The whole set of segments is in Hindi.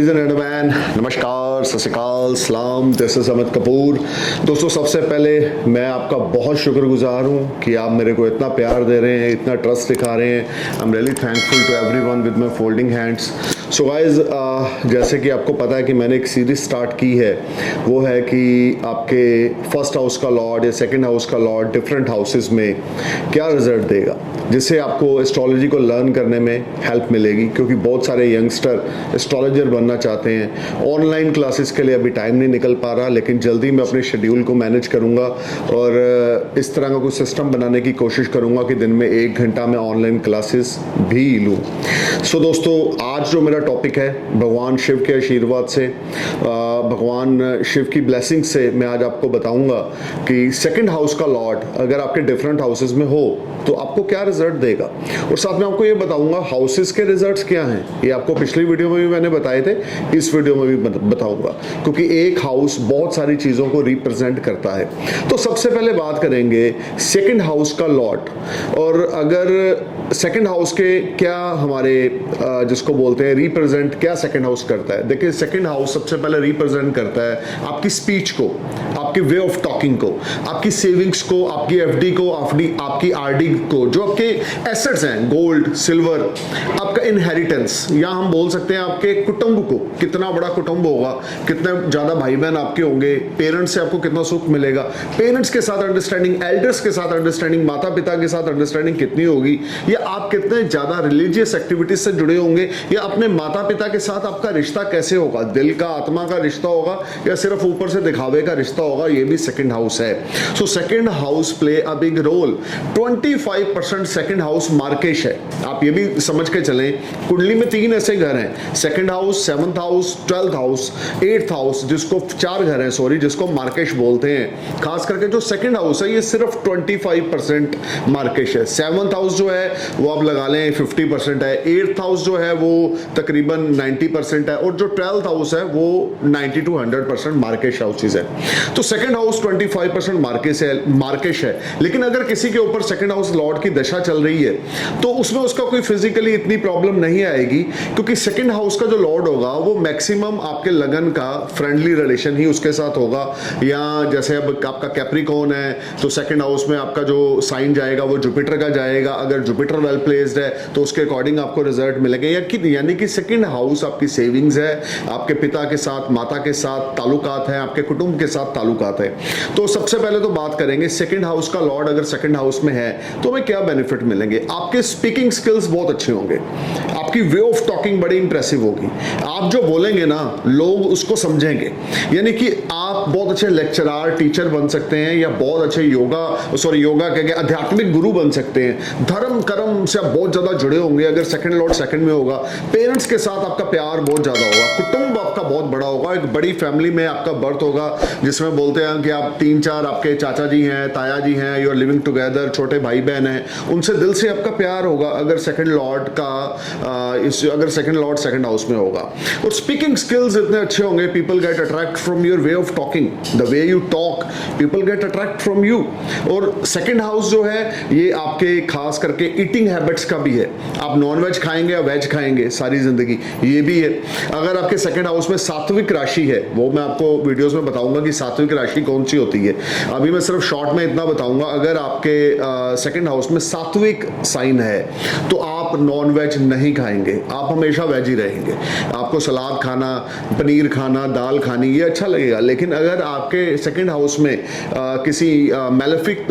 लेडीज एंड जेंटलमैन, नमस्कार, सत श्री अकाल, सलाम। This is Amit Kapoor. दोस्तों, सबसे पहले मैं आपका बहुत शुक्रगुजार हूँ कि आप मेरे को इतना प्यार दे रहे हैं, इतना ट्रस्ट दिखा रहे हैं। I am really thankful to everyone with my folding hands. So guys, जैसे कि आपको पता है कि मैंने एक सीरीज स्टार्ट की है, वो है कि आपके फर्स्ट हाउस का लॉर्ड या सेकंड हाउस का लॉर्ड डिफरेंट हाउसेस में क्या रिजल्ट देगा, जिससे आपको एस्ट्रोलॉजी को लर्न करने में हेल्प मिलेगी। क्योंकि बहुत सारे यंगस्टर एस्ट्रोलॉजर बनना चाहते हैं। ऑनलाइन क्लासेस के लिए अभी टाइम नहीं निकल पा रहा, लेकिन जल्दी मैं अपने शेड्यूल को मैनेज करूंगा और इस तरह का कुछ सिस्टम बनाने की कोशिश करूंगा कि दिन में 1 घंटा मैं ऑनलाइन क्लासेस भी लूँ। सो दोस्तों, आज जो मेरा टॉपिक है, भगवान शिव के आशीर्वाद से, भगवान शिव की ब्लेसिंग से मैं आज आपको बताऊंगा कि सेकंड हाउस का लॉर्ड अगर आपके डिफरेंट हाउसेस में हो तो आपको क्या रिजल्ट देगा। और साथ में आपको ये बताऊंगा हाउसेस के रिजल्ट्स क्या हैं। ये आपको पिछली वीडियो में भी मैंने बताए थे, इस वीडियो में भी बताऊंगा, क्योंकि एक हाउस बहुत सारी चीजों को रिप्रेजेंट करता है। तो सबसे पहले बात करेंगे सेकंड हाउस का लॉर्ड। और अगर सेकंड हाउस के क्या हमारे जिसको बोलते हैं रिप्रेजेंट, क्या सेकंड हाउस करता है। देखिए, सेकंड हाउस सबसे पहले रिप्रेजेंट करता है आपकी स्पीच को, आपके वे ऑफ टॉकिंग को, आपकी सेविंग्स को, आपकी एफडी को, आपकी आरडी को, जो आपके एसेट्स हैं, गोल्ड, सिल्वर, आपका इनहेरिटेंस, या हम बोल सकते हैं आपके कुटुंब को, कितना बड़ा कुटुंब होगा, कितने ज्यादा भाई बहन आपके होंगे, पेरेंट्स से आपको कितना सुख मिलेगा, पेरेंट्स के साथ अंडरस्टैंडिंग, एल्डर्स के साथ अंडरस्टैंडिंग, माता पिता के साथ अंडरस्टैंडिंग कितनी होगी, या आप कितने ज्यादा रिलीजियस एक्टिविटीज से जुड़े होंगे, या अपने माता पिता के साथ आपका रिश्ता कैसे होगा, दिल का, आत्मा का रिश्ता होगा या सिर्फ ऊपर से दिखावे का रिश्ता होगा, ये भी सेकंड हाउस है। So second house play a big role. 25% second house मार्केश है। आप ये भी समझ के चलें, कुंडली में 3 ऐसे घर हैं, second house, 7th house, 12th house, 8th house, जिसको 4 घर हैं, सॉरी, जिसको मार्केश बोलते हैं। खास करके जो सेकंड हाउस है, ये सिर्फ 25% मार्केश है। 7th हाउस जो है वो आप लगा लें 50% है, 8th हाउस जो है वो तकरीबन 90% है, और जो 12th हाउस है वो 90 to 100% मार्केश हाउसेज है। तो सेकंड हाउस 25% मार्केश है। लेकिन अगर किसी के ऊपर सेकंड हाउस लॉर्ड की दशा चल रही है तो उसमें उसका कोई फिजिकली इतनी प्रॉब्लम नहीं आएगी, क्योंकि सेकंड हाउस का जो लॉर्ड होगा वो मैक्सिमम आपके लगन का फ्रेंडली रिलेशन ही उसके साथ होगा। या जैसे अब आपका कैप्रिकॉर्न है तो सेकंड हाउस में आपका जो साइन जाएगा वो जुपिटर का जाएगा। अगर जुपिटर वेल प्लेस्ड है तो उसके अकॉर्डिंग आपको रिजल्ट मिलेंगे। यानी कि सेकंड हाउस आपकी सेविंग्स है, आपके पिता के साथ, माता के साथ ताल्लुकात है, आपके कुटुंब के साथ ताल्लुकात है। तो सबसे पहले तो बात करेंगे सेकंड हाउस का लॉर्ड अगर सेकंड हाउस में है तो हमें क्या बेनिफिट मिलेंगे। आपके स्पीकिंग स्किल्स बहुत अच्छे होंगे, आपकी वे ऑफ टॉकिंग बड़ी इंप्रेसिव होगी। आप जो बोलेंगे ना, लोग उसको समझेंगे। यानी कि आप बहुत अच्छे लेक्चरर, टीचर बन सकते हैं, या बहुत अच्छे योगा कह आध्यात्मिक गुरु बन सकते हैं। धर्म कर्म से आप बहुत ज्यादा जुड़े होंगे अगर सेकंड लॉर्ड सेकंड में होगा। पेरेंट्स के साथ आपका प्यार बहुत ज्यादा होगा, कुटुंब आपका बहुत बड़ा होगा, एक बड़ी फैमिली में आपका बर्थ होगा, जिसमें बोलते हैं कि आप 3-4 आपके चाचा जी हैं, ताया जी हैं, यू आर लिविंग टुगेदर, छोटे भाई बहन हैं, उनसे दिल से आपका प्यार होगा अगर सेकंड लॉर्ड सेकंड हाउस में होगा। और स्पीकिंग स्किल्स इतने अच्छे होंगे, people get attract from your way of talking, the way you talk, people get attract from you. और सेकंड हाउस जो है ये आपके खास करके ईटिंग हैबिट्स का भी है। आप नॉन वेज खाएंगे या वेज खाएंगे सारी जिंदगी, ये भी है। अगर आपके सेकंड हाउस में सात्विक राशि है, वो मैं आपको वीडियोस में बताऊंगा कि सात्विक राशि कौन सी होती है। अभी मैं सिर्फ शॉर्ट में इतना बताऊंगा, अगर आपके सेकंड हाउस में सात्विक साइन है तो आप नॉन वेज नहीं खाएंगे, आप हमेशा वेज ही रहेंगे। आपको सलाद खाना, पनीर खाना, दाल खानी, ये अच्छा लगेगा। लेकिन अगर आपके सेकंड हाउस में किसी मैलेफिक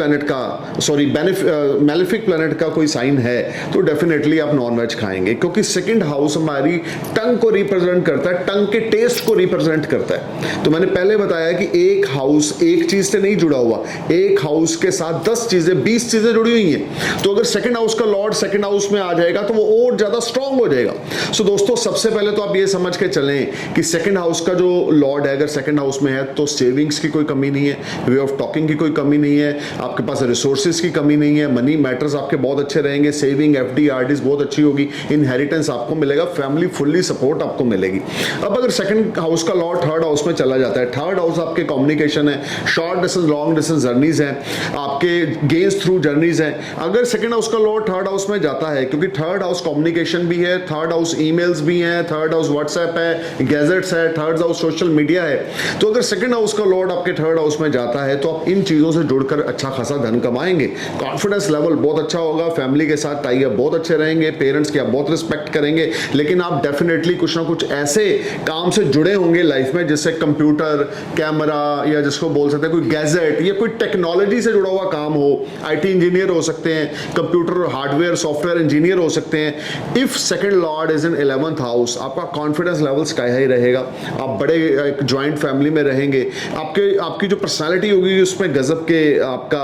प्लैनेट का कोई साइन है तो डेफिनेटली आप नॉन वेज खाएंगे, क्योंकि सेकंड हाउस हमारी टंग को रिप्रेजेंट करता है, टंग के टेस्ट को रिप्रेजेंट करता है। तो मैंने पहले बताया कि एक हाउस एक चीज से नहीं जुड़ा हुआ, एक हाउस के साथ 10 चीजें, 20 चीजें जुड़ी हुई हैं। तो अगर सेकंड हाउस का लॉर्ड सेकंड हाउस में आ जाएगा तो वो और ज्यादा स्ट्रांग हो जाएगा। सो दोस्तों, सबसे पहले तो आप ये समझ के चलें कि सेकंड हाउस का जो लॉर्ड है अगर सेकंड हाउस में है तो सेविंग्स की कोई कमी नहीं है, वे ऑफ टॉकिंग की कोई कमी नहीं है, आपके पास रिसोर्सेज की कमी नहीं है, मनी मैटर्स आपके बहुत अच्छे रहेंगे, सेविंग, एफडी, आरडीज बहुत अच्छी होगी, इनहेरिटेंस आपको मिलेगा, फैमिली फुल्ली सपोर्ट आपको मिलेगी। अब अगर सेकंड हाउस का लॉर्ड थर्ड हाउस में चला जाता है, थर्ड हाउस आपके कम्युनिकेशन है, short distance, long distance journeys हैं, आपके गेन्स थ्रू जर्नीज हैं। अगर सेकंड हाउस का लॉर्ड थर्ड हाउस में जाता है, क्योंकि थर्ड हाउस कम्युनिकेशन भी है, थर्ड हाउस ईमेल्स भी हैं, थर्ड हाउस व्हाट्सएप है, गैजेट्स है, थर्ड हाउस सोशल मीडिया है। तो अगर सेकंड हाउस का लॉर्ड आपके थर्ड हाउस में जाता है तो आप इन चीज़ों से जुड़कर अच्छा खासा धन कमाएंगे, कॉन्फिडेंस लेवल बहुत अच्छा होगा, फैमिली के साथ टाई अप बहुत अच्छे रहेंगे, पेरेंट्स की आप बहुत रिस्पेक्ट करेंगे। लेकिन आप डेफिनेटली कुछ ना कुछ ऐसे काम से जुड़े होंगे लाइफ में जिससे कंप्यूटर, कैमरा, या जिसको बोल सकते हैं कोई गैजेट या कोई टेक्नोलॉजी से जुड़ा हुआ काम हो। आईटी इंजीनियर हो सकते हैं, कंप्यूटर हार्डवेयर सॉफ्टवेयर इंजीनियर हो सकते हैं। If second Lord is in 11th house, आपका कॉन्फिडेंस लेवल स्काई हाई रहेगा, आप बड़े एक ज्वाइंट फैमिली में रहेंगे, आपकी जो पर्सनालिटी होगी उसमें गजब के आपका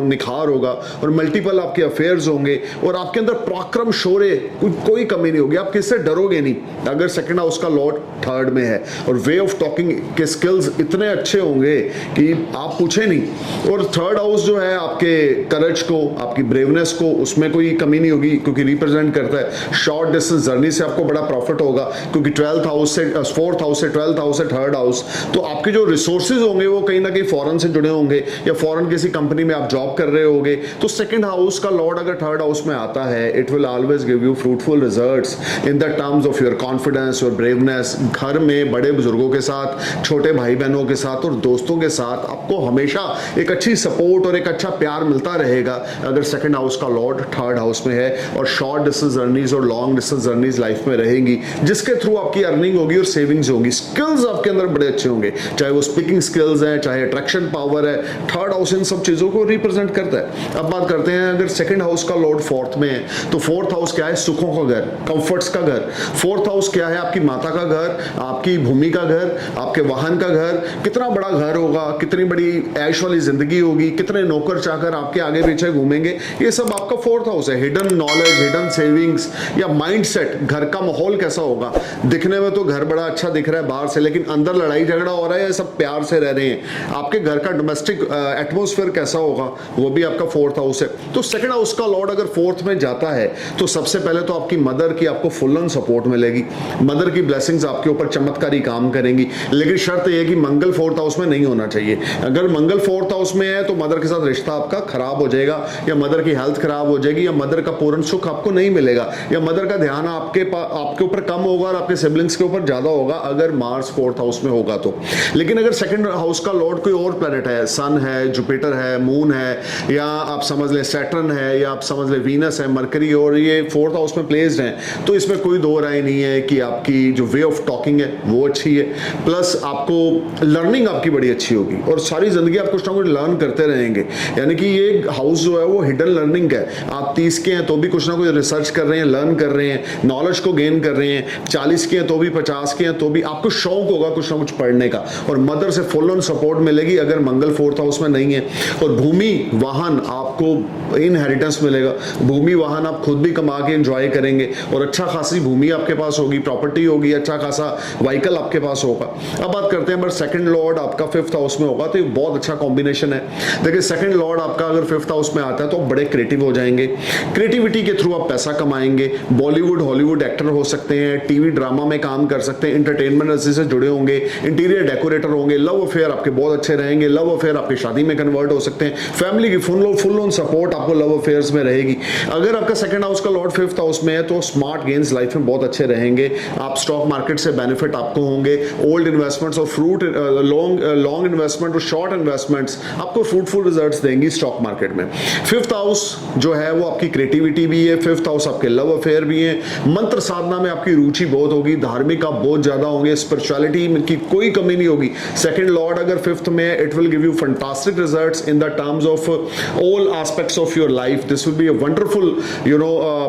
निखार होगा, और मल्टीपल आपके अफेयर्स होंगे, और आपके अंदर पराक्रम शौर्य कोई कमी नहीं होगी, आप किससे डरोगे नहीं अगर सेकंड हाउस का लॉर्ड थर्ड में है। और वे ऑफ टॉकिंग के स्किल्स इतने अच्छे होंगे कि आप पूछे नहीं। और थर्ड हाउस जो है आपके करेज को, आपकी ब्रेवनेस को, उसमें कोई कमी नहीं होगी, क्योंकि रिप्रेजेंट करता है शॉर्ट डिस्टेंस जर्नी से आपको बड़ा प्रॉफिट होगा, क्योंकि 12th हाउस से 4th हाउस से 12th हाउस से थर्ड हाउस, तो आपके जो रिसोर्सेज होंगे वो कहीं ना कहीं फॉरेन से जुड़े होंगे, या फॉरेन किसी कंपनी में आप जॉब कर रहे होगे। तो सेकंड हाउस का लॉर्ड अगर थर्ड हाउस में आता है, it will always give you fruitful results in the terms of your confidence, your braveness. घर में बड़े बुजुर्गों के साथ, छोटे भाई बहनों के साथ और दोस्तों के साथ आपको हमेशा एक अच्छी सपोर्ट और एक अच्छा प्यार मिलता रहेगा अगर सेकंड हाउस का लॉर्ड थर्ड हाउस में है। और शॉर्ट डिस्टेंस जर्नीज और लॉन्ग डिस्टेंस जर्नीज लाइफ में रहेंगी, जिसके थ्रू आपकी अर्निंग होगी और सेविंग्स होगी। स्किल्स आपके अंदर बड़े अच्छे होंगे, चाहे वो स्पीकिंग स्किल्स है, चाहे अट्रैक्शन पावर है। थर्ड हाउस इन सब चीजों को रिप्रेजेंट करता है। अब बात करते हैं अगर सेकंड हाउस का लॉर्ड फोर्थ में है, तो फोर्थ हाउस क्या है? सुखों का घर, कंफर्ट्स का घर। फोर्थ हाउस क्या है? आपकी माता का घर, आपकी भूमि का घर, आपके वाहन का घर। कितना बड़ा घर होगा, कितनी बड़ी ऐश वाली जिंदगी होगी, कितने नौकर चाकर आपके आगे पीछे घूमेंगे, ये सब आपका फोर्थ हाउस है। हिडन नॉलेज, हिडन सेविंग्स या माइंडसेट, घर का माहौल कैसा होगा। दिखने में तो घर बड़ा अच्छा दिख रहा है बाहर से, लेकिन अंदर लड़ाई झगड़ा हो रहा है या सब प्यार से रह रहे हैं। आपके घर का डोमेस्टिक एटमॉस्फेयर कैसा होगा, वो भी आपका फोर्थ हाउस है। तो सेकंड हाउस का लॉर्ड अगर फोर्थ में जाता है तो सबसे पहले तो आपकी मदर की आपको फुल ऑन सपोर्ट मिलेगी, मदर की ब्लेसिंग्स आपके ऊपर चमत्कारी काम करेंगी। लेकिन शर्त यह है कि मंगल फोर्थ हाउस में नहीं होना चाहिए। अगर मंगल फोर्थ हाउस में है तो मदर के साथ रिश्ता आपका खराब हो जाएगा, या मदर की हेल्थ खराब हो जाएगी, या मदर का पूर्ण सुख आपको नहीं मिलेगा, या मदर का ध्यान आपके ऊपर कम होगा और आपके सिबलिंग्स के ऊपर ज्यादा होगा अगर मार्स फोर्थ हाउस में होगा तो। लेकिन अगर सेकंड हाउस का लॉर्ड कोई और प्लैनेट है, सन है, जुपिटर है, मून है, या आप समझ ले सैटर्न है, या आप समझ ले वीनस है, मरकरी, और ये फोर्थ हाउस में प्लेस्ड हैं, तो इसमें कोई दो राय नहीं है कि आपकी जो वे ऑफ टॉकिंग है वो अच्छी है, प्लस आपको लर्निंग आपकी बड़ी अच्छी होगी, और सारी जिंदगी आप कुछ ना कुछ लर्न करते रहेंगे। यानी कि ये हाउस जो है वो हिडन लर्निंग है। आप 30 के हैं तो भी कुछ ना कुछ रिसर्च कर रहे हैं, लर्न कर रहे हैं, नॉलेज को गेन कर रहे हैं। 40 के हैं तो भी, 50 के हैं तो भी आपको शौक होगा कुछ ना कुछ पढ़ने का, और मदर से फुल ऑन सपोर्ट मिलेगी अगर मंगल फोर्थ हाउस में नहीं है। और भूमि वाहन आपको इनहेरिटेंस मिलेगा, भूमि वाहन आप खुद भी कमा के एंजॉय करेंगे, और अच्छा खासी भूमि आपके पास होगी, प्रॉपर्टी होगी, अच्छा खासा व्हीकल आपके पास होगा। अब बात करते हैं, बट सेकंड लॉर्ड आपका फिफ्थ हाउस में होगा तो ये बहुत अच्छा कॉम्बिनेशन है। देखिए सेकंड लॉर्ड आपका अगर फिफ्थ हाउस में आता है तो बड़े क्रिएटिव हो जाएंगे, क्रिएटिविटी के थ्रू आप पैसा कमाएंगे, बॉलीवुड हॉलीवुड एक्टर हो सकते हैं, टीवी ड्रामा में काम कर सकते हैं, एंटरटेनमेंट इंडस्ट्री से जुड़े होंगे, इंटीरियर डेकोरेटर होंगे, लव अफेयर आपके बहुत अच्छे रहेंगे, लव अफेयर आपकी शादी में कन्वर्ट हो सकते हैं, फैमिली की फुल ऑन सपोर्ट आपको लव अफेयर्स में रहेगी। अगर आपका सेकंड हाउस का लॉर्ड फिफ्थ हाउस में है तो स्मार्ट गेन्स लाइफ में बहुत अच्छे रहेंगे, आप स्टॉक मार्केट से बेनिफिट आपको होंगे, ओल्ड इन्वेस्टमेंट्स और फ्रूट लॉन्ग इन्वेस्टमेंट और शॉर्ट इन्वेस्टमेंट्स आपको फ्रूटफुल रिजल्ट्स देंगी स्टॉक मार्केट में। फिफ्थ हाउस जो है वो आपकी क्रिएटिविटी भी है, फिफ्थ हाउस आपके लव अफेयर भी है, मंत्र साधना में आपकी रुचि बहुत होगी, धार्मिक आप बहुत ज्यादा होंगे, स्पिरिचुअलिटी की कोई कमी नहीं होगी। सेकंड लॉर्ड अगर फिफ्थ में है, it will give you fantastic results in the terms of all aspects of your life. This will be a wonderful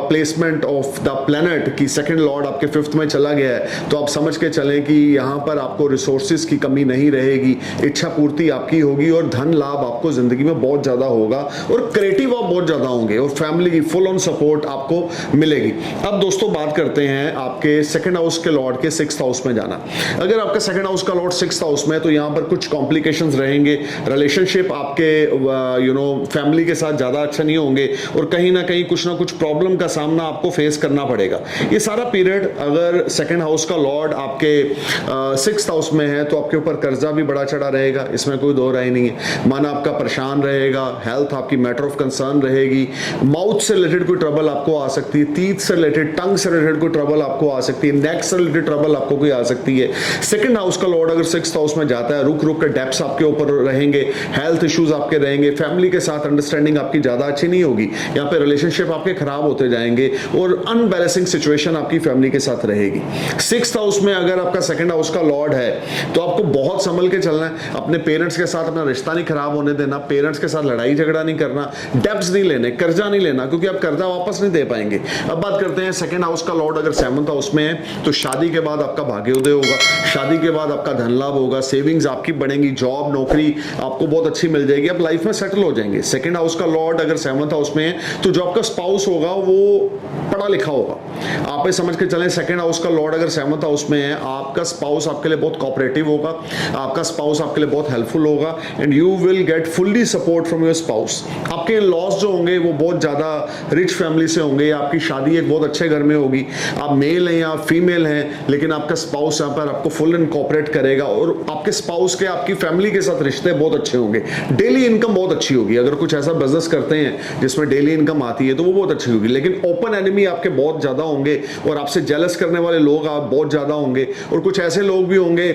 placement of the planet कि सेकंड लॉर्ड आपके फिफ्थ में चला गया है, तो आप समझ के चलें कि यहां पर आपको रिसोर्सेज की कमी नहीं रहेगी, इच्छा पूर्ति आपकी होगी, और धन लाभ आपको जिंदगी में बहुत ज्यादा होगा, और क्रिएटिव आप बहुत ज्यादा होंगे, और फैमिली की फुल ऑन सपोर्ट आपको मिलेगी। अब दोस्तों बात करते हैं आपके सेकंड हाउस के लॉर्ड के सिक्स्थ हाउस में जाना। अगर आपका सेकंड हाउस का लॉर्ड सिक्स्थ हाउस में है तो यहां पर कुछ कॉम्प्लिकेशंस रहेंगे, रिलेशनशिप आपके फैमिली के साथ ज्यादा अच्छा नहीं होंगे, और कहीं ना कहीं कुछ ना कुछ प्रॉब्लम का सामना आपको फेस करना पड़ेगा। ये सारा पीरियड अगर सेकंड हाउस का लॉर्ड आपके सिक्स्थ हाउस में है तो आपके ऊपर कर्जा भी बड़ा चढ़ा रहेगा, इसमें कोई दो राय नहीं है। मन आपका परेशान रहेगा, हेल्थ आपकी मैटर ऑफ कंसर्न रहेगी, माउथ से रिलेटेड कोई ट्रबल आपको आ सकती है, टीथ से रिलेटेड, टंग से रिलेटेड कोई ट्रबल आपको आ सकती है, नेक से रिलेटेड ट्रबल आपको कोई आ सकती है। सेकंड हाउस का लॉर्ड अगर 6th हाउस में जाता है, रुक रुक के डेप्स आपके ऊपर रहेंगे, हेल्थ इश्यूज आपके रहेंगे, फैमिली के साथ अंडरस्टैंडिंग आपकी ज्यादा अच्छी नहीं होगी, यहाँ पे रिलेशनशिप आपके खराब होते जाएंगे और अनबैलेंसिंग सिचुएशन आपकी फैमिली के साथ रहेगी। 6th हाउस में अगर आपका सेकंड हाउस का लॉर्ड है तो आपको बहुत संभल के चलना है, अपने पेरेंट्स के साथ अपना रिश्ता नहीं खराब होने देना, पेरेंट्स के साथ लड़ाई झगड़ा नहीं करना, डेब्ट्स नहीं लेने, कर्जा नहीं लेना, क्योंकि आप कर्जा वापस नहीं दे पाएंगे। अब बात करते हैं सेकंड हाउस का लॉर्ड अगर 7th हाउस में है तो शादी के बाद आपका भाग्योदय होगा, शादी के बाद आपका धन लाभ होगा, सेविंग्स आपकी बढ़ेंगी, जॉब नौकरी आपको बहुत अच्छी मिल जाएगी, आप लाइफ में सेटल हो जाएंगे। सेकंड हाउस का लॉर्ड अगर 7th हाउस में है तो जो आपका स्पाउस होगा वो पढ़ा लिखा होगा। आप ये समझ के चलें, सेकंड हाउस का लॉर्ड अगर 7th हाउस में है, आपका स्पाउस आपके लिए बहुत कोऑपरेटिव होगा, आपका स्पाउस आपके लिए बहुत हेल्पफुल होगा and you will get fully support from your spouse. आपके लॉस जो होंगे वो बहुत ज्यादा रिच फैमिली से होंगे, आपकी शादी एक बहुत अच्छे घर में होगी, आप मेल हैं या फीमेल हैं, लेकिन आपका स्पाउस यहाँ पर आपको फुल एंड कोऑपरेट करेगा और आपके स्पाउस के आपकी फैमिली के साथ रिश्ते बहुत अच्छे होंगे। डेली इनकम बहुत अच्छी होगी, अगर कुछ ऐसा बिजनेस करते हैं जिसमें डेली इनकम आती है तो वो बहुत अच्छी होगी, लेकिन ओपन एनिमी आपके बहुत ज्यादा होंगे और आपसे जेलस करने वाले लोग आप बहुत ज्यादा होंगे और कुछ ऐसे लोग भी होंगे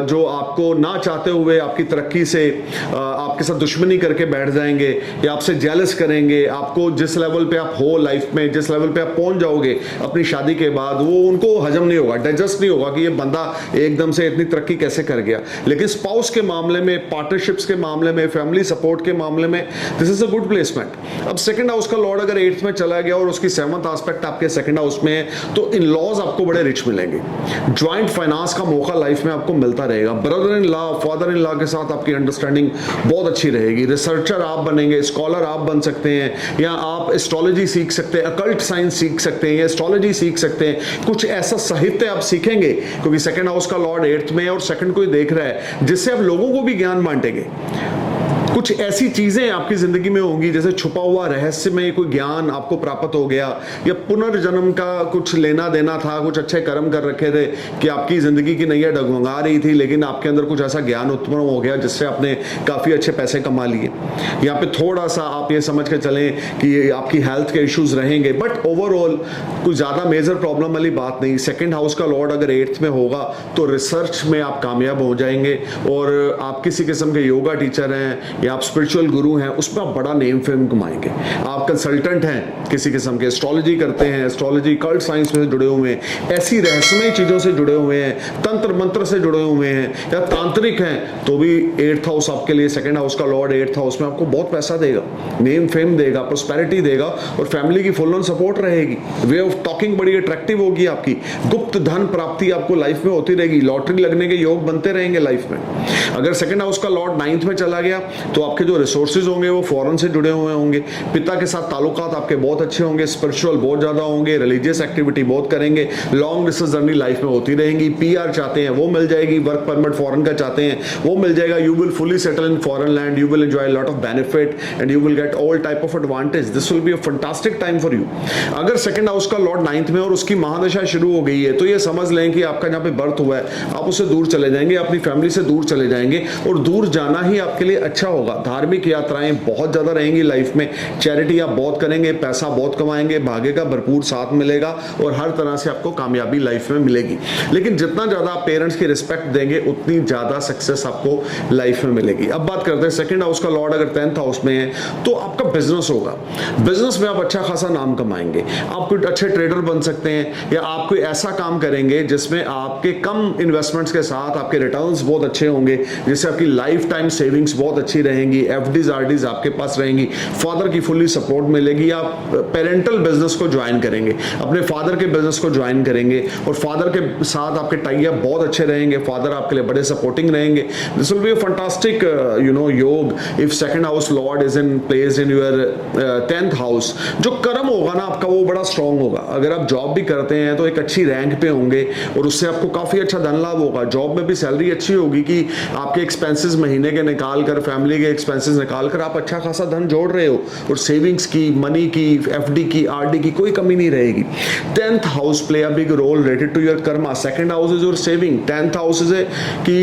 जो आपको ना चाहते हुए आपकी तरक्की से आपके साथ दुश्मनी करके बैठ जाएंगे या आपसे जेलस करेंगे। आपको जिस लेवल पे आप हो लाइफ में, जिस लेवल पे आप पहुंच जाओगे अपनी शादी के बाद, वो उनको हजम नहीं होगा, डाइजेस्ट नहीं होगा कि ये बंदा एकदम से इतनी तरक्की कैसे कर गया। लेकिन स्पाउस के मामले में, पार्टनरशिप्स के मामले में, फैमिली सपोर्ट के मामले में this is a good placement. अब सेकंड हाउस का लॉर्ड अगर 8th में चला गया और उसकी 7th एस्पेक्ट आपके सेकंड हाउस में है तो इन लॉज आपको बड़े रिच मिलेंगे, ज्वाइंट फाइनेंस का मौका लाइफ में आपको मिलता रहेगा, brother in law, father in law के साथ आपकी अंडरस्टैंडिंग बहुत अच्छी रहेगी, रिसर्चर आप बनेंगे, स्कॉलर आप बन सकते हैं या आप एस्ट्रोलॉजी सीख सकते हैं, अकल्ट साइंस सीख सकते हैं या एस्ट्रोलॉजी सीख सकते हैं, कुछ ऐसा साहित्य आप सीखेंगे क्योंकि सेकंड हाउस का लॉर्ड 8th में है और सेकंड कोई देख रहा है, जिससे आप लोगों को भी ज्ञान बांटेंगे। कुछ ऐसी चीजें आपकी जिंदगी में होंगी जैसे छुपा हुआ रहस्य में कोई ज्ञान आपको प्राप्त हो गया या पुनर्जन्म का कुछ लेना देना था, कुछ अच्छे कर्म कर रखे थे कि आपकी जिंदगी की नैया डगमगा रही थी, लेकिन आपके अंदर कुछ ऐसा ज्ञान उत्पन्न हो गया जिससे आपने काफी अच्छे पैसे कमा लिए। यहाँ पे थोड़ा सा आप ये समझ के चलें कि आपकी हेल्थ के इश्यूज रहेंगे, बट ओवरऑल कुछ ज्यादा मेजर प्रॉब्लम वाली बात नहीं। सेकेंड हाउस का लॉर्ड अगर 8th में होगा तो रिसर्च में आप कामयाब हो जाएंगे और आप किसी किस्म के योगा टीचर हैं या आप स्पिरिचुअल गुरु हैं, उसमें आप बड़ा नेम फेम कमाएंगे। आप कंसल्टेंट हैं किसी किस्म के, एस्ट्रोलॉजी करते हैं, एस्ट्रोलॉजी कल्ट साइंस में जुड़े हुए हैं, ऐसी रहस्यमय चीजों से जुड़े हुए हैं, तंत्र मंत्र से जुड़े हुए हैं या तांत्रिक हैं, तो भी 8th हाउस आपके लिए, सेकंड हाउस का लॉर्ड 8th हाउस में आपको बहुत पैसा देगा, नेम फेम देगा, प्रोस्पेरिटी देगा और फैमिली की फुल ऑन सपोर्ट रहेगी। वे ऑफ टॉकिंग बड़ी अट्रैक्टिव होगी आपकी, गुप्त धन प्राप्ति आपको लाइफ में होती रहेगी, लॉटरी लगने के योग बनते रहेंगे लाइफ में। अगर सेकंड हाउस का लॉर्ड 9th में चला गया तो आपके जो रिसोर्सेज होंगे वो फॉरेन से जुड़े हुए होंगे, पिता के साथ ताल्लुकात आपके बहुत अच्छे होंगे, स्पिरिचुअल बहुत ज्यादा होंगे, रिलीजियस एक्टिविटी बहुत करेंगे, लॉन्ग डिस्टेंस जर्नी लाइफ में होती रहेंगी, पीआर चाहते हैं वो मिल जाएगी, वर्क परमिट फॉरेन का चाहते हैं वो मिल जाएगा, you will fully settle in foreign land, you will enjoy lot of benefit and you will get all type of advantage, this will be a fantastic time for you. अगर सेकंड हाउस का लॉर्ड 9th में और उसकी महादशा शुरू हो गई है तो ये समझ लें कि आपका जहां पे बर्थ हुआ है आप उससे दूर चले जाएंगे, अपनी फैमिली से दूर चले जाएंगे और दूर जाना ही आपके लिए अच्छा होगा। धार्मिक यात्राएं बहुत ज्यादा रहेंगी लाइफ में, चैरिटी आप बहुत करेंगे, पैसा बहुत कमाएंगे, भाग्य का भरपूर साथ मिलेगा और हर तरह से आपको कामयाबी लाइफ में मिलेगी। लेकिन जितना ज्यादा आप पेरेंट्स की रिस्पेक्ट देंगे उतनी ज्यादा सक्सेस आपको लाइफ में मिलेगी। अब बात करते हैं सेकंड हाउस का लॉर्ड अगर 10th हाउस में है तो आपका बिजनेस होगा, बिजनेस में आप अच्छा खासा नाम कमाएंगे, आप कोई अच्छे ट्रेडर बन सकते हैं या आप कोई ऐसा काम करेंगे जिसमें आपके कम इन्वेस्टमेंट्स के साथ आपके रिटर्न्स बहुत अच्छे होंगे, जिससे आपकी लाइफ टाइम सेविंग्स बहुत अच्छी रहेंगी, एफडीज आरडीज आपके पास रहेंगी, फादर की फुल्ली सपोर्ट मिलेगी, आप पेरेंटल बिजनेस को ज्वाइन करेंगे, अपने फादर के बिजनेस को ज्वाइन करेंगे और फादर के साथ आपके टाई अप बहुत अच्छे रहेंगे, फादर आपके लिए बड़े सपोर्टिंग रहेंगे। This will be a fantastic yog if second house lord is in place in your 10th house. जो कर्म होगा ना आपका वो बड़ा स्ट्रांग होगा, अगर आप जॉब भी करते हैं तो एक अच्छी रैंक पे होंगे और उससे आपको काफी अच्छा धन लाभ होगा, जॉब में भी सैलरी अच्छी होगी कि आपके एक्सपेंसेस महीने के निकाल कर फैमिली के एक्सपेंसेस निकाल कर आप अच्छा खासा धन जोड़ रहे हो, और सेविंग्स की, मनी की, एफडी की, आरडी की कोई कमी नहीं रहेगी। 10th house play a big role related to your karma. Second house is your saving, 10th house is कि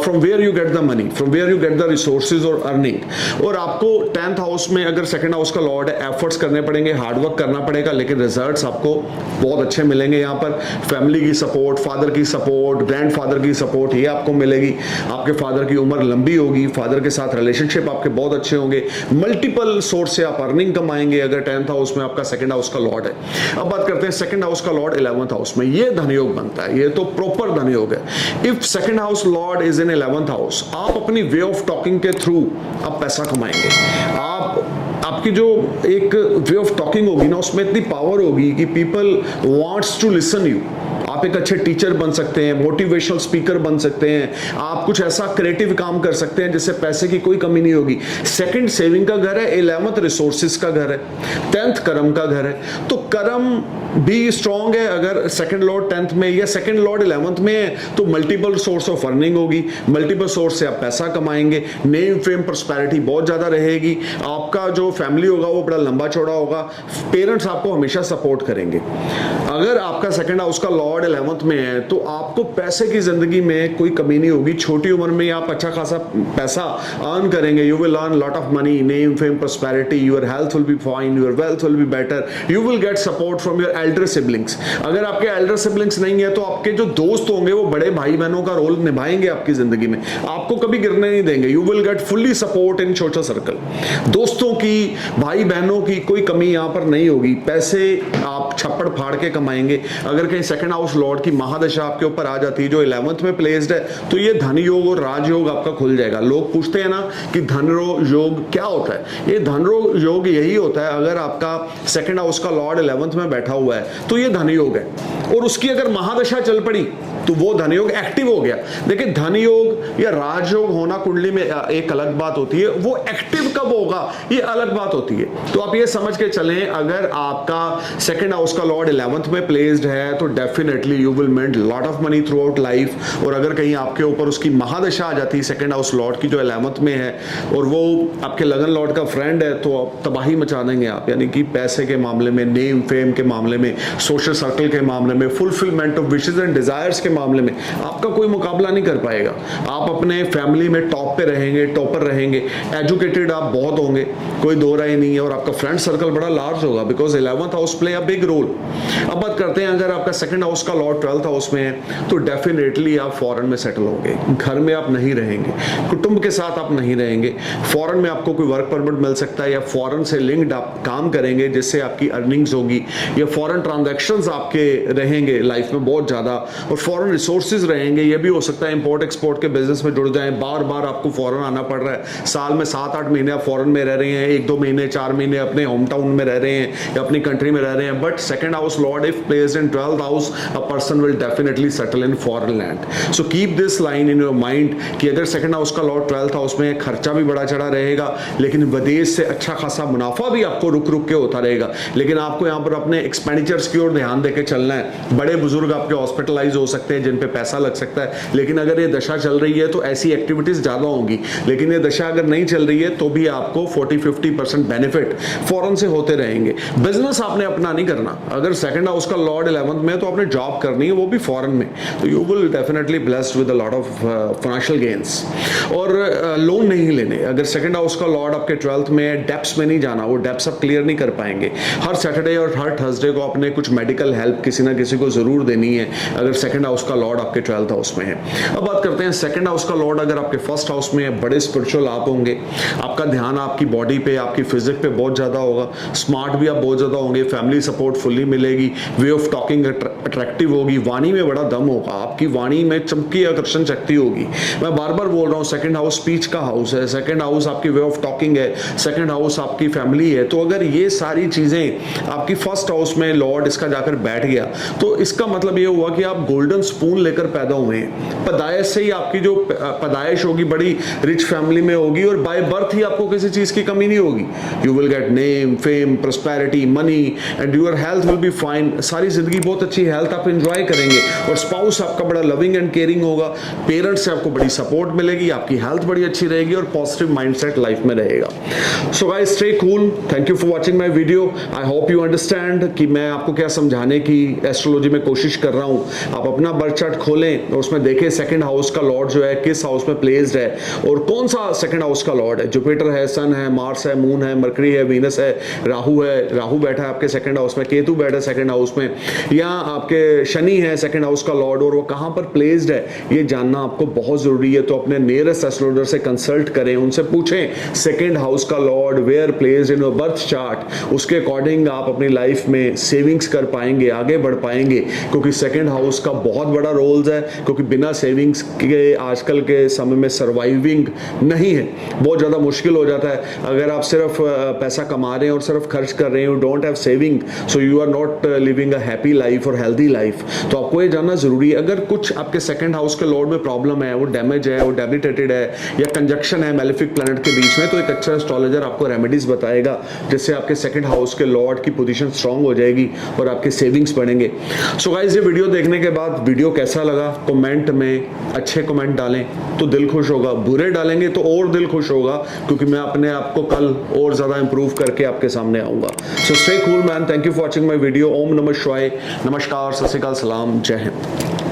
from where you get the money, from where you get the resources और अर्निंग। और आपको 10th हाउस में अगर सेकंड हाउस का लॉर्ड है, एफर्ट्स करने पड़ेंगे, हार्डवर्क करना पड़ेगा, लेकिन रिजल्ट्स आपको बहुत अच्छे मिलेंगे। यहाँ पर फैमिली की सपोर्ट, फादर की सपोर्ट, ग्रैंडफादर की सपोर्ट ये आपको मिलेगी। आपके फादर की उम्र लंबी होगी, फादर के साथ रिलेशनशिप आपके बहुत अच्छे होंगे, मल्टीपल सोर्स से आप अर्निंग कमाएंगे अगर 10th हाउस में आपका सेकंड हाउस का लॉर्ड है। अब बात करते हैं सेकंड हाउस का लॉर्ड 11th हाउस में, ये धनयोग बनता है, ये तो प्रॉपर धनयोग है। If second house lord is in 11th house, आप अपनी वे ऑफ टॉकिंग के थ्रू आप पैसा कमाएंगे। आपकी जो एक वे ऑफ टॉकिंग होगी ना, उसमें इतनी पावर होगी कि people wants to listen you. आप एक अच्छे टीचर बन सकते हैं, मोटिवेशनल स्पीकर बन सकते हैं, आप कुछ ऐसा क्रिएटिव काम कर सकते हैं जिससे पैसे की कोई कमी नहीं होगी। सेकंड सेविंग का घर है, 11th रिसोर्सेज का घर है, 10th कर्म का घर है। तो कर्म भी स्ट्रॉन्ग है अगर सेकंड लॉर्ड 10th में या सेकंड लॉर्ड 11th में है, तो मल्टीपल सोर्स ऑफ अर्निंग होगी, मल्टीपल सोर्स से आप पैसा कमाएंगे, नेम फेम प्रॉस्पेरिटी बहुत ज्यादा रहेगी, आपका जो फैमिली होगा वो बड़ा लंबा चौड़ा होगा, पेरेंट्स आपको हमेशा सपोर्ट करेंगे। अगर आपका सेकंड हाउस का लॉर्ड 11th में है तो आपको पैसे की जिंदगी में कोई कमी नहीं होगी। छोटी उम्र में आप अच्छा खासा पैसा अर्न करेंगे, you will earn lot of money, name fame prosperity, your health will be fine, your wealth will be better, you will get support from your Elder siblings. अगर आपके एल्डर सिबलिंग्स नहीं है तो आपके जो दोस्त होंगे वो बड़े भाई बहनों का रोल निभाएंगे आपकी जिंदगी में, आपको कभी गिरने नहीं देंगे। You will get fully support in social circle. दोस्तों की, भाई बहनों की कोई कमी यहां पर नहीं होगी। पैसे आप छप्पड़ फाड़ के कमाएंगे। अगर कहीं सेकंड हाउस लॉर्ड की महादशा आपके ऊपर आ जाती है जो 11th में प्लेस्ड है, तो ये धन योग और राजयोग आपका खुल जाएगा। लोग पूछते हैं ना कि धन योग क्या होता है, ये धन योग यही होता है। अगर आपका सेकंड हाउस का लॉर्ड 11th में बैठा हुआ है तो ये धन योग है, और उसकी अगर महादशा चल पड़ी तो वो धन योग एक्टिव हो गया। देखिए, धन योग या राजयोग होना कुंडली में एक अलग बात होती है, वो एक्टिव कब होगा ये अलग बात होती है। तो आप ये समझ के चलें, अगर आपका सेकंड हाउस का लॉर्ड 11th में प्लेस्ड है तो definitely you will make lot of money through out life. और अगर कहीं आपके ऊपर उसकी महादशा आ जाती है सेकंड हाउस लॉर्ड की जो 11th में है, और वो आपके लगन लॉर्ड का फ्रेंड है, तो आप तबाही मचा देंगे आप। यानी कि पैसे के मामले में, नेम फेम के मामले में, सोशल सर्कल के मामले में, fulfilment of wishes and desires के मामले में आपका कोई मुकाबला नहीं कर पाएगा। आप अपने फैमिली में टॉप पे रहेंगे, टॉपर रहेंगे, एजुकेटेड आप बहुत होंगे, कोई दो राय नहीं है, और आपका फ्रेंड सर्कल बड़ा लार्ज होगा because 11th house play a big role. अब बात करते हैं, अगर आपका सेकंड हाउस का लॉर्ड 12th हाउस में है तो डेफिनेटली आप फॉरेन में सेटल होंगे। घर में आप नहीं रहेंगे, कुटुंब के साथ आप नहीं रहेंगे, फॉरेन में आपको कोई वर्क परमिट मिल सकता है, या फॉरेन से लिंक्ड आप काम करेंगे जिससे आपकी अर्निंग्स होगी, या फॉरेन ट्रांजैक्शंस आपके रहेंगे लाइफ में बहुत ज्यादा, और फॉरेन रिसोर्सेज रहेंगे। ये भी हो सकता है इंपोर्ट एक्सपोर्ट के बिजनेस में जुड़ जाएं, बार बार आपको फॉरेन आना पड़ रहा है, साल में 7-8 महीने आप फॉरेन में रह रहे हैं, 1-2 महीने 4 महीने अपने होम टाउन में रह रहे हैं या अपनी कंट्री में रह रहे हैं, but second house Lord if placed in 12th house, a person will definitely settle in foreign land. So keep this line in your mind कि अगर सेकंड हाउस का लॉर्ड 12th हाउस में, खर्चा भी बड़ा चढ़ा रहेगा, लेकिन विदेश से अच्छा खासा मुनाफा भी आपको रुक रुक के होता रहेगा। लेकिन आपको यहाँ पर अपने एक्सपेंडिचर्स की ओर ध्यान देकर चलना है। बड़े बुजुर्ग आपके हॉस्पिटलाइज हो सकते हैं जिन पे पैसा लग सकता है, लेकिन अगर ये दशा चल रही है तो ऐसी एक्टिविटीज ज्यादा होंगी। लेकिन ये दशा अगर नहीं चल रही है तो भी आपको 40-50% बेनिफिट फॉरेन से होते रहेंगे। बिजनेस आपने अपना नहीं करना। अगर सेकंड हाउस का लॉर्ड 11th में, तो आपने जॉब करनी है, वो भी फॉरेन में, तो you will definitely blessed with a lot of financial gains. और लोन नहीं लेने। अगर सेकंड हाउस का लॉर्ड आपके 12th में, डेप्स में नहीं जाना, वो डेप्स आप क्लियर नहीं कर पाएंगे। हर सैटरडे और हर थर्सडे को आपने कुछ मेडिकल हेल्प किसी ना किसी को जरूर देनी है अगर सेकंड हाउस का लॉर्ड आपके 12th हाउस में है। अब बात करते हैं सेकंड हाउस का लॉर्ड अगर आपके फर्स्ट हाउस में है, बड़े स्पिरिचुअल आप होंगे, आपका ध्यान आपकी बॉडी पे, आपकी फिजिक पे बहुत ज्यादा होगा, स्मार्ट भी आप बहुत ज्यादा होंगे, फैमिली सपोर्ट फुल्ली मिलेगी, वे ऑफ टॉकिंग अट्रैक्टिव होगी, वाणी में बड़ा दम होगा, आपकी वाणी में चमकी आकर्षण शक्ति होगी। मैं बार बार बोल रहा हूँ, सेकंड हाउस स्पीच का हाउस है, सेकंड हाउस आपकी वे ऑफ टॉकिंग है, सेकंड हाउस आपकी फैमिली है। तो अगर ये सारी चीजें आपकी फर्स्ट हाउस में लॉर्ड इसका जाकर बैठ गया, तो इसका मतलब ये हुआ कि आप गोल्डन स्पून लेकर पैदा हुए हैं। पैदाइश से ही आपकी जो पैदाइश होगी बड़ी रिच फैमिली में होगी, और बाय बर्थ ही आपको किसी चीज की कमी नहीं होगी। You will get name fame prosperity money and your health will be fine. सारी जिंदगी बहुत अच्छी हेल्थ आप आप एंजॉय करेंगे और स्पाउस आपका बड़ा लविंग एंड केयरिंग होगा, पेरेंट्स से आपको बड़ी सपोर्ट मिलेगी, आपकी हेल्थ बड़ी अच्छी रहेगी और पॉजिटिव माइंडसेट लाइफ में रहेगा। So guys stay cool, thank you for watching my video. I hope you understand कि मैं आपको क्या समझाने की एस्ट्रोलॉजी में कोशिश कर रहा हूं। आप अपना बर्थ चार्ट खोलें और उसमें देखें सेकंड हाउस का लॉर्ड जो है किस हाउस में प्लेस्ड है और कौन सा सेकंड हाउस का लॉर्ड है। जुपिटर है, सन है, मार्स है, मून है, मरकरी है, वीनस है, राहु है, राहु बैठा है आपके सेकंड हाउस में, केतु बैठा है सेकंड हाउस में, या आपके शनि है सेकंड हाउस का लॉर्ड और वो कहां पर प्लेस्ड है ये जानना आपको बहुत जरूरी है। तो अपने नियरेस्ट एस्ट्रोलॉजर से कंसल्ट करें, उनसे पूछें सेकंड हाउस का lord where placed in your birth chart. उसके अकॉर्डिंग आप अपनी लाइफ में सेविंग्स कर पाएंगे, आगे बढ़ पाएंगे, क्योंकि सेकंड हाउस का बहुत बड़ा रोल है। क्योंकि बिना सेविंग्स के आजकल के समय में सर्वाइविंग नहीं है, बहुत ज्यादा मुश्किल हो जाता है। अगर आप सिर्फ पैसा कमा रहे हैं और सिर्फ खर्च कर रहे हैं, you don't have saving, so you are not living a happy life और हेल्दी लाइफ। तो आपको ये जानना जरूरी है अगर कुछ आपके सेकंड हाउस के लॉर्ड में प्रॉब्लम है, वो डैमेज है, वो डेबिलिटेटेड है या कंजक्शन है मैलेफिक प्लैनेट के बीच में, तो एक अच्छा एस्ट्रोलॉजर आपको रेमेडीज बताएगा जिससे आपके सेकंड हाउस के लॉर्ड की पोजीशन स्ट्रांग हो जाएगी और आपके सेविंग्स बढ़ेंगे। सो गाइस ये वीडियो देखने के बाद वीडियो कैसा लगा कमेंट में अच्छे कमेंट डालें तो दिल खुश होगा, बुरे डालेंगे तो और दिल खुश होगा, क्योंकि मैं अपने आप को कल और ज्यादा इंप्रूव करके आपके सामने आऊंगा। So stay cool man, thank you for watching my video. ओम नमः शिवाय, नमस्कार, सत श्री अकाल, सलाम, जय हिंद।